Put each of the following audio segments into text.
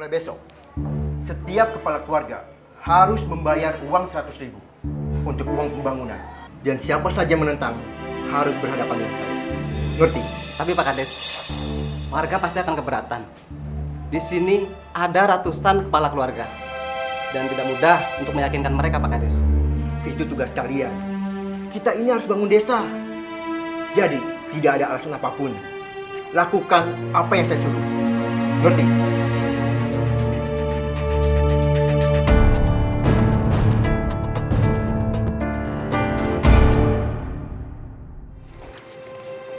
Mulai besok, setiap kepala keluarga harus membayar uang 100.000 untuk uang pembangunan. Dan siapa saja menentang harus berhadapan dengan saya. Ngerti? Tapi Pak Kades, warga pasti akan keberatan. Di sini ada ratusan kepala keluarga. Dan tidak mudah untuk meyakinkan mereka, Pak Kades. Itu tugas kalian. Kita ini harus bangun desa. Jadi, tidak ada alasan apapun. Lakukan apa yang saya suruh. Ngerti?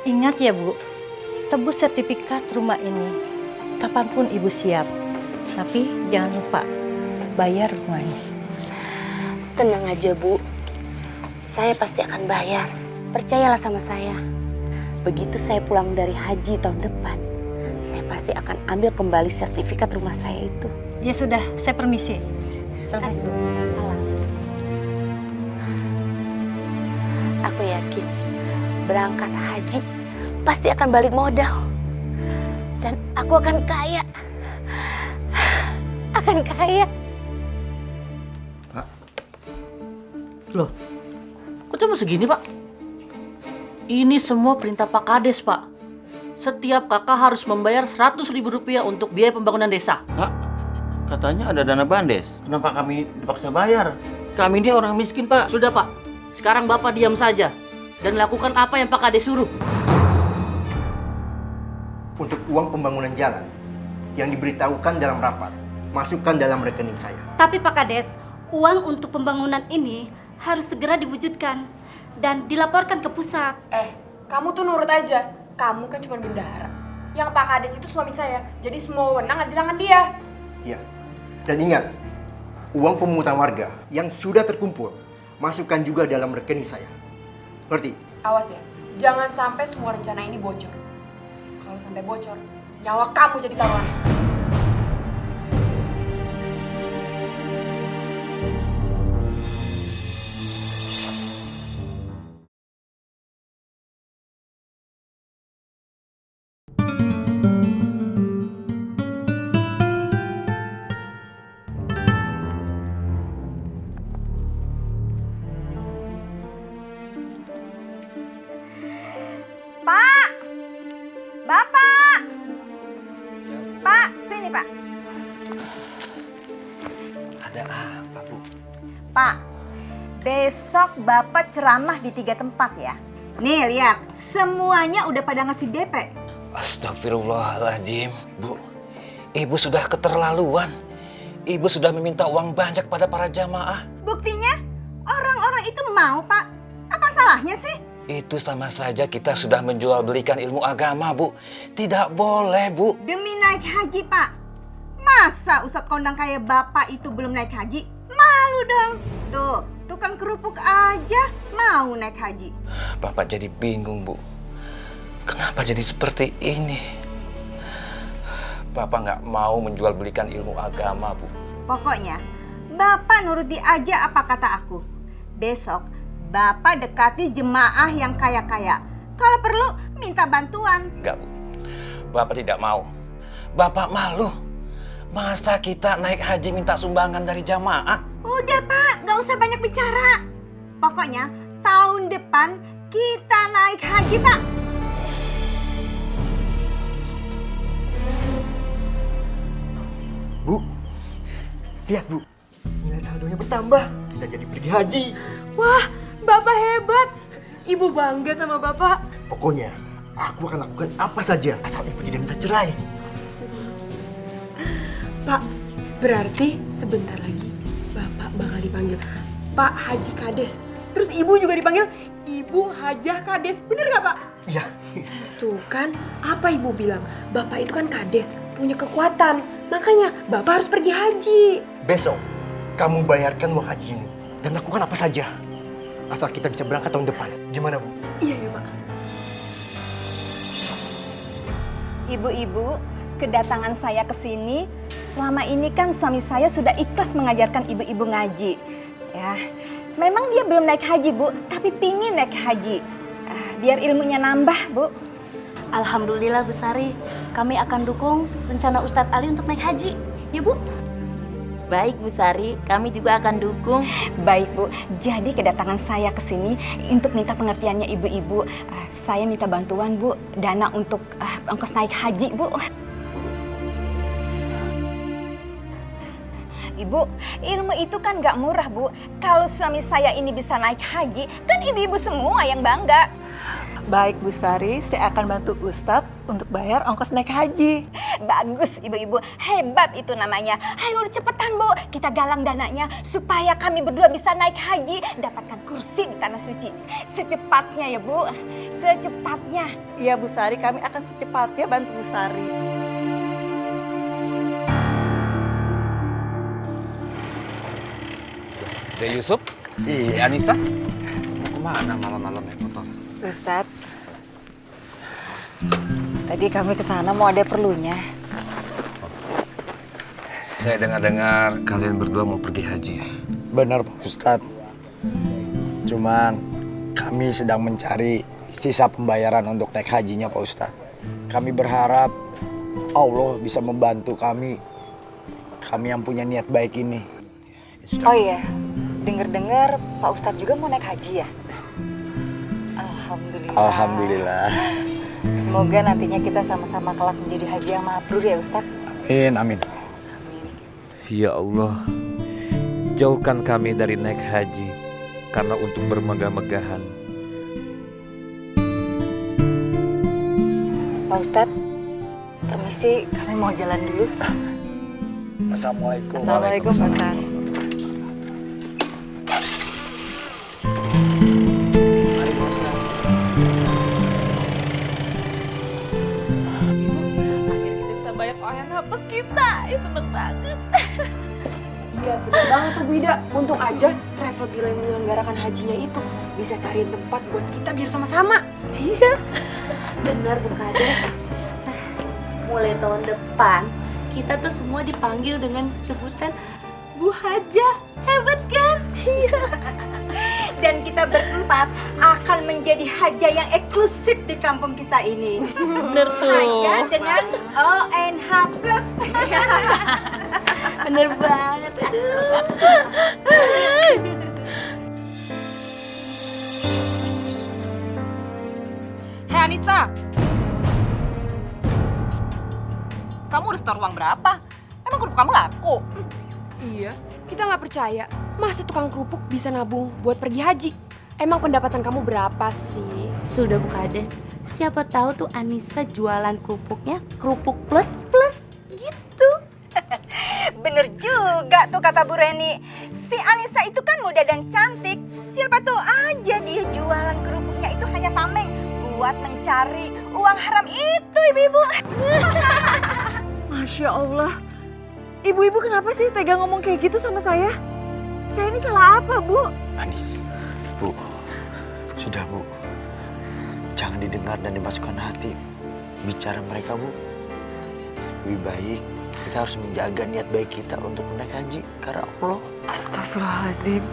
Ingat ya Bu, tebus sertifikat rumah ini kapanpun Ibu siap. Tapi jangan lupa bayar rumahnya. Tenang aja Bu, saya pasti akan bayar. Percayalah sama saya. Begitu saya pulang dari haji tahun depan, saya pasti akan ambil kembali sertifikat rumah saya itu. Ya sudah, saya permisi. Salam. Aku yakin berangkat haji pasti akan balik modal. Dan aku akan kaya. Akan kaya. Loh, kok cuma segini, Pak? Ini semua perintah Pak Kades, Pak. Setiap kakak harus membayar 100.000 rupiah untuk biaya pembangunan desa. Pak, katanya ada dana bandes. Kenapa kami dipaksa bayar? Kami ini orang miskin, Pak. Sudah, Pak. Sekarang Bapak diam saja dan lakukan apa yang Pak Kades suruh. Untuk uang pembangunan jalan yang diberitahukan dalam rapat, masukkan dalam rekening saya. Tapi Pak Kades, uang untuk pembangunan ini harus segera diwujudkan dan dilaporkan ke pusat. Kamu tuh nurut aja. Kamu kan cuma bendahara. Yang Pak Kades itu suami saya. Jadi semua wewenang ada di tangan dia. Ya. Dan ingat, uang pemungutan warga yang sudah terkumpul, masukkan juga dalam rekening saya. Ngerti? Awas ya. Jangan sampai semua rencana ini bocor. Kalau sampai bocor, nyawa kamu jadi taruhan. Pak! Bapak! Pak, sini Pak. Ada apa, Bu? Pak, besok Bapak ceramah di 3 tempat ya. Nih lihat, semuanya udah pada ngasih DP. Astagfirullahaladzim, Bu. Ibu sudah keterlaluan. Ibu sudah meminta uang banyak pada para jamaah. Buktinya, orang-orang itu mau Pak. Apa salahnya sih? Itu sama saja kita sudah menjual belikan ilmu agama, Bu. Tidak boleh, Bu. Demi naik haji Pak. Masa Ustadz kondang kayak Bapak itu belum naik haji? Malu dong. Tuh, tukang kerupuk aja mau naik haji. Bapak jadi bingung, Bu. Kenapa jadi seperti ini? Bapak nggak mau menjual belikan ilmu agama, Bu. Pokoknya, Bapak nuruti aja apa kata aku. Besok, Bapak dekati jemaah yang kaya-kaya. Kalau perlu, minta bantuan. Enggak, Bu. Bapak tidak mau. Bapak malu. Masa kita naik haji minta sumbangan dari jamaah? Udah Pak, gak usah banyak bicara. Pokoknya, tahun depan kita naik haji Pak. Bu, lihat Bu, nilai saldonya bertambah. Kita jadi pergi haji. Wah, Bapak hebat. Ibu bangga sama Bapak. Pokoknya, aku akan lakukan apa saja asal ibu tidak minta cerai. Pak, berarti sebentar lagi Bapak bakal dipanggil Pak Haji Kades. Terus Ibu juga dipanggil Ibu Hajah Kades. Bener gak Pak? Iya. Tuh kan, apa Ibu bilang? Bapak itu kan Kades, punya kekuatan. Makanya Bapak harus pergi haji. Besok, kamu bayarkan uang haji ini. Dan lakukan apa saja. Asal kita bisa berangkat tahun depan. Gimana, Bu? Iya ya Pak. Ibu-ibu, kedatangan saya ke sini, selama ini kan suami saya sudah ikhlas mengajarkan ibu-ibu ngaji. Ya, memang dia belum naik haji, Bu, tapi pingin naik haji. Biar ilmunya nambah, Bu. Alhamdulillah Bu Sari, kami akan dukung rencana Ustadz Ali untuk naik haji. Ya Bu? Baik Bu Sari, kami juga akan dukung. Baik Bu, jadi kedatangan saya ke sini untuk minta pengertiannya ibu-ibu. Saya minta bantuan Bu, dana untuk ongkos naik haji Bu. Ibu, ilmu itu kan gak murah Bu. Kalau suami saya ini bisa naik haji, kan ibu-ibu semua yang bangga. Baik Bu Sari, saya akan bantu Ustadz untuk bayar ongkos naik haji. Bagus ibu-ibu, hebat itu namanya. Ayo cepetan Bu, kita galang dananya supaya kami berdua bisa naik haji, dapatkan kursi di Tanah Suci. Secepatnya ya Bu, secepatnya. Iya Bu Sari, kami akan secepatnya bantu Bu Sari. Dek Yusuf? Iya. Anissa? Mau kemana malam-malam naik motor? Ustadz, tadi kami kesana mau ada perlunya. Saya dengar-dengar kalian berdua mau pergi haji. Benar Pak Ustadz. Cuman kami sedang mencari sisa pembayaran untuk naik hajinya Pak Ustadz. Kami berharap Allah bisa membantu kami yang punya niat baik ini. Oh iya, dengar-dengar Pak Ustadz juga mau naik haji ya? Alhamdulillah. Alhamdulillah. Semoga nantinya kita sama-sama kelak menjadi haji yang mabrur ya Ustadz. Amin, amin. Ya Allah, jauhkan kami dari naik haji karena untuk bermegah-megahan. Pak Ustadz, permisi, kami mau jalan dulu. Assalamualaikum. Assalamualaikum Pak Ustadz. Pas kita, seneng banget. Iya bener banget tuh Bu Ida. Untung aja travel bureau yang menyelenggarakan hajinya itu bisa cariin tempat buat kita biar sama-sama. Iya. Benar Bu Kades. Mulai tahun depan kita tuh semua dipanggil dengan sebutan Bu Hajah. Hebat kan? Iya. Dan kita berempat akan menjadi haja yang eksklusif di kampung kita ini. Bener tuh. Haja dengan ONH+. Bener banget. Aduh. Hei Anissa, kamu udah setor uang berapa? Emang kerupuk kamu laku? Iya, kita nggak percaya. Masa tukang kerupuk bisa nabung buat pergi haji? Emang pendapatan kamu berapa sih? Sudah Bu Kades, siapa tahu tuh Anissa jualan kerupuknya kerupuk plus gitu. Bener juga tuh kata Bu Reni. Si Anissa itu kan muda dan cantik. Siapa tahu aja dia jualan kerupuknya itu hanya tameng buat mencari uang haram itu ibu-ibu. Masya Allah. Ibu-ibu kenapa sih tega ngomong kayak gitu sama saya? Saya ini salah apa, Bu? Ani, Bu, sudah Bu. Jangan didengar dan dimasukkan hati bicara mereka, Bu. Lebih baik kita harus menjaga niat baik kita untuk naik haji karena Allah. Astagfirullahaladzim.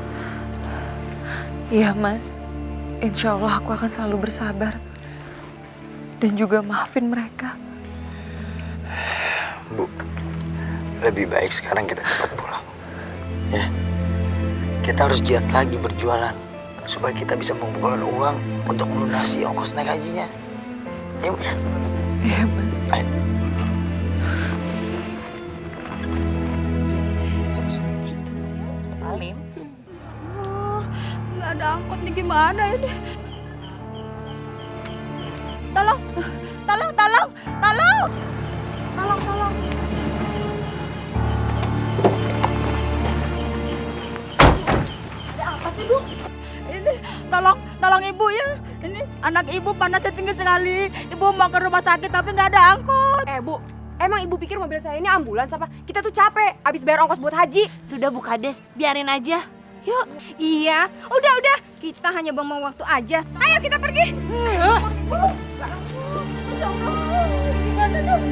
Iya, Mas. Insya Allah aku akan selalu bersabar. Dan juga maafin mereka. Bu, lebih baik sekarang kita cepat pulang. Ya. Kita harus giat lagi berjualan supaya kita bisa mengumpulkan uang untuk melunasi ongkos naik hajinya. Ya, Bu. Iya, Mas. Ayo. Suci. Salim. Nggak ada angkot nih, gimana ini? Tolong. Ada apa sih Bu? Ini tolong ibu ya. Ini anak ibu panasnya tinggi sekali. Ibu mau ke rumah sakit tapi nggak ada angkot. Bu, emang ibu pikir mobil saya ini ambulans apa? Kita tuh capek abis bayar ongkos buat haji. Sudah Bu Kades, biarin aja. Yuk. Iya, udah. Kita hanya buang waktu aja. Ayo kita pergi. Masya Allah, gimana dong?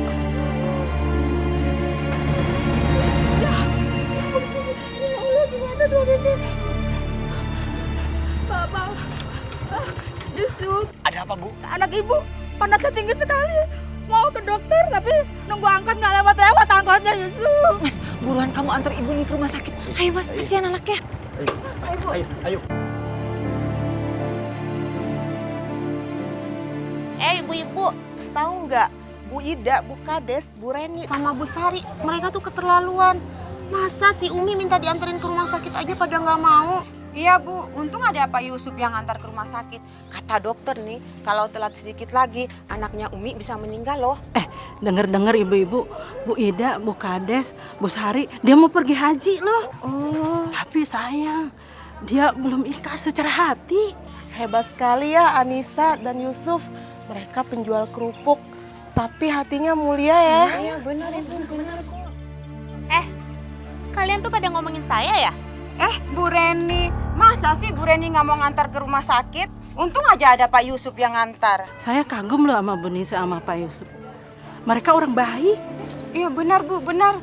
Ya Allah, gimana dong ini? Bapak, Yusuf. Ada apa, Bu? Anak ibu panasnya tinggi sekali. Mau ke dokter tapi nunggu angkot nggak lewat angkotnya Yusuf. Mas, buruan kamu antar ibu nih ke rumah sakit. Ayo mas, kasihan anaknya. Ayo. Ibu-ibu, tahu nggak? Bu Ida, Bu Kades, Bu Reni, sama Bu Sari, mereka tuh keterlaluan. Masa si Umi minta dianterin ke rumah sakit aja pada nggak mau? Iya Bu, untung ada Pak Yusuf yang antar ke rumah sakit. Kata dokter nih, kalau telat sedikit lagi, anaknya Umi bisa meninggal loh. Dengar-dengar ibu-ibu, Bu Ida, Bu Kades, Bu Sari, dia mau pergi haji loh. Tapi sayang, dia belum ikhlas secara hati. Hebat sekali ya Anissa dan Yusuf. Mereka penjual kerupuk, tapi hatinya mulia ya. Iya benar Ibu, benar Bu. Kalian tuh pada ngomongin saya ya? Bu Reni, masa sih Bu Reni nggak mau ngantar ke rumah sakit? Untung aja ada Pak Yusuf yang ngantar. Saya kagum loh sama Bu Nisa sama Pak Yusuf. Mereka orang baik. Iya benar Bu, benar.